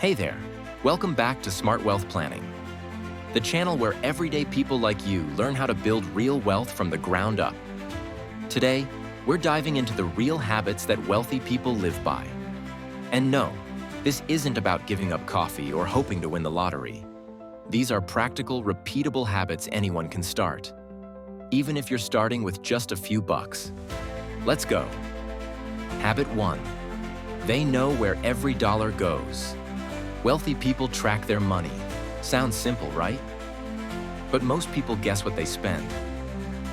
Hey there, welcome back to Smart Wealth Planning, the channel where everyday people like you learn how to build real wealth from the ground up. Today, we're diving into the real habits that wealthy people live by. And no, this isn't about giving up coffee or hoping to win the lottery. These are practical, repeatable habits anyone can start, even if you're starting with just a few bucks. Let's go. Habit 1. They know where every dollar goes. Wealthy people track their money. Sounds simple, right? But most people guess what they spend.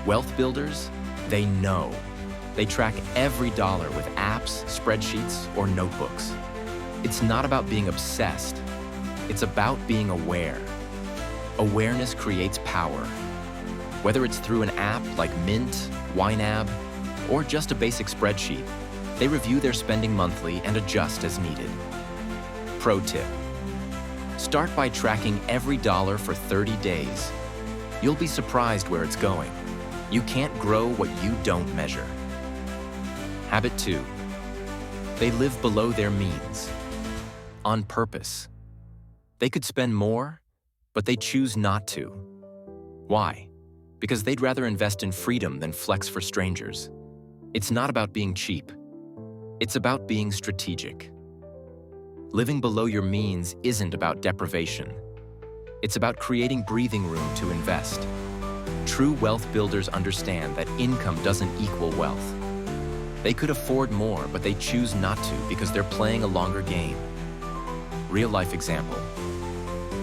Wealth builders, they know. They track every dollar with apps, spreadsheets, or notebooks. It's not about being obsessed. It's about being aware. Awareness creates power. Whether it's through an app like Mint, YNAB, or just a basic spreadsheet, they review their spending monthly and adjust as needed. Pro tip: start by tracking every dollar for 30 days. You'll be surprised where it's going. You can't grow what you don't measure. Habit 2. They live below their means. On purpose. They could spend more, but they choose not to. Why? Because they'd rather invest in freedom than flex for strangers. It's not about being cheap. It's about being strategic. Living below your means isn't about deprivation. It's about creating breathing room to invest. True wealth builders understand that income doesn't equal wealth. They could afford more, but they choose not to because they're playing a longer game. Real-life example.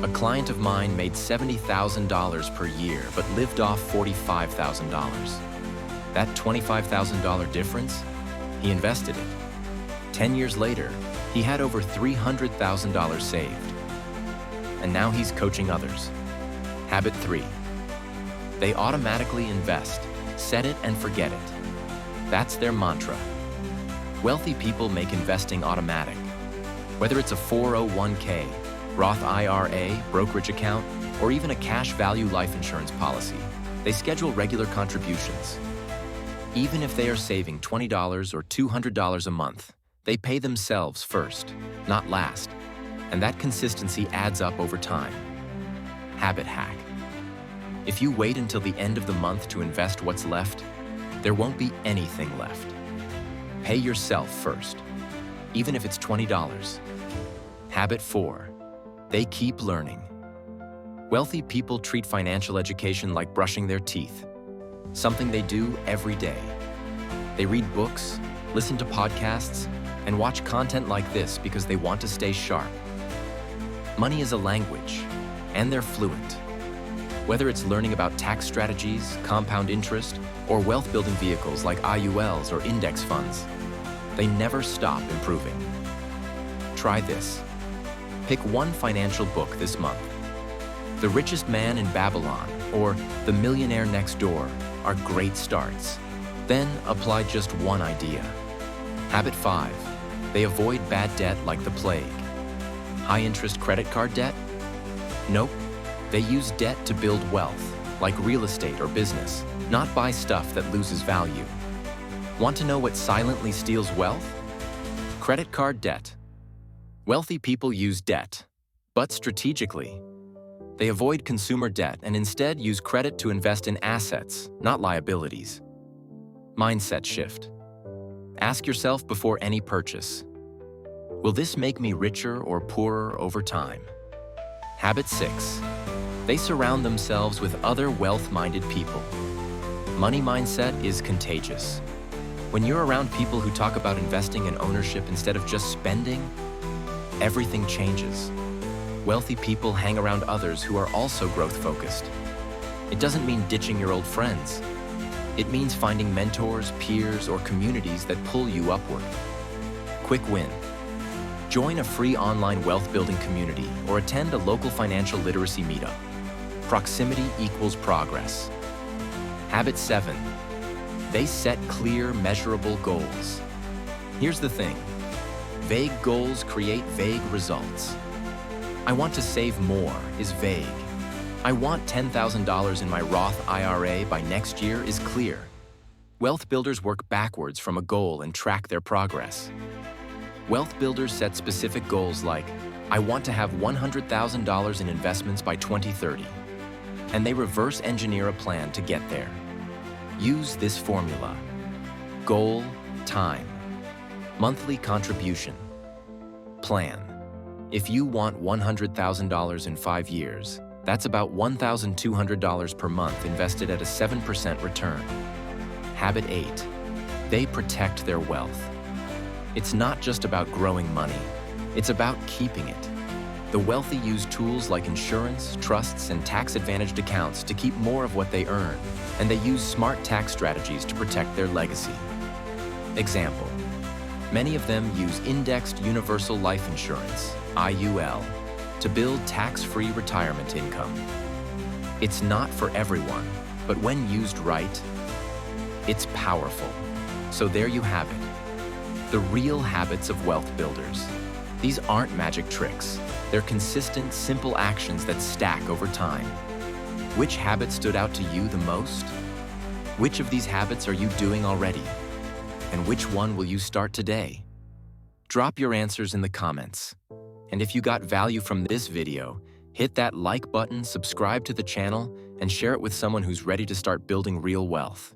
A client of mine made $70,000 per year, but lived off $45,000. That $25,000 difference, he invested it. 10 years later, he had over $300,000 saved. And now he's coaching others. Habit 3. They automatically invest, set it and forget it. That's their mantra. Wealthy people make investing automatic. Whether it's a 401k, Roth IRA, brokerage account, or even a cash value life insurance policy, they schedule regular contributions. Even if they are saving $20 or $200 a month, they pay themselves first, not last, and that consistency adds up over time. Habit hack. If you wait until the end of the month to invest what's left, there won't be anything left. Pay yourself first, even if it's $20. Habit 4. They keep learning. Wealthy people treat financial education like brushing their teeth, something they do every day. They read books, listen to podcasts, and watch content like this because they want to stay sharp. Money is a language, and they're fluent. Whether it's learning about tax strategies, compound interest, or wealth-building vehicles like IULs or index funds, they never stop improving. Try this. Pick one financial book this month. The Richest Man in Babylon or The Millionaire Next Door are great starts. Then apply just one idea. Habit 5. They avoid bad debt like the plague. High-interest credit card debt? Nope. They use debt to build wealth, like real estate or business, not buy stuff that loses value. Want to know what silently steals wealth? Credit card debt. Wealthy people use debt, but strategically. They avoid consumer debt and instead use credit to invest in assets, not liabilities. Mindset shift. Ask yourself before any purchase, will this make me richer or poorer over time? Habit 6. They surround themselves with other wealth-minded people. Money mindset is contagious. When you're around people who talk about investing and ownership instead of just spending, everything changes. Wealthy people hang around others who are also growth-focused. It doesn't mean ditching your old friends. It means finding mentors, peers, or communities that pull you upward. Quick win. Join a free online wealth-building community or attend a local financial literacy meetup. Proximity equals progress. Habit 7. They set clear, measurable goals. Here's the thing. Vague goals create vague results. I want to save more is vague. I want $10,000 in my Roth IRA by next year is clear. Wealth builders work backwards from a goal and track their progress. Wealth builders set specific goals like I want to have $100,000 in investments by 2030. And they reverse engineer a plan to get there. Use this formula: goal, time, monthly contribution, plan. If you want $100,000 in 5 years, that's about $1,200 per month invested at a 7% return. Habit 8, they protect their wealth. It's not just about growing money, it's about keeping it. The wealthy use tools like insurance, trusts, and tax-advantaged accounts to keep more of what they earn, and they use smart tax strategies to protect their legacy. Example, many of them use indexed universal life insurance, IUL, to build tax-free retirement income. It's not for everyone, but when used right, it's powerful. So there you have it, the real habits of wealth builders. These aren't magic tricks. They're consistent, simple actions that stack over time. Which habit stood out to you the most? Which of these habits are you doing already? And which one will you start today? Drop your answers in the comments. And if you got value from this video, hit that like button, subscribe to the channel, and share it with someone who's ready to start building real wealth.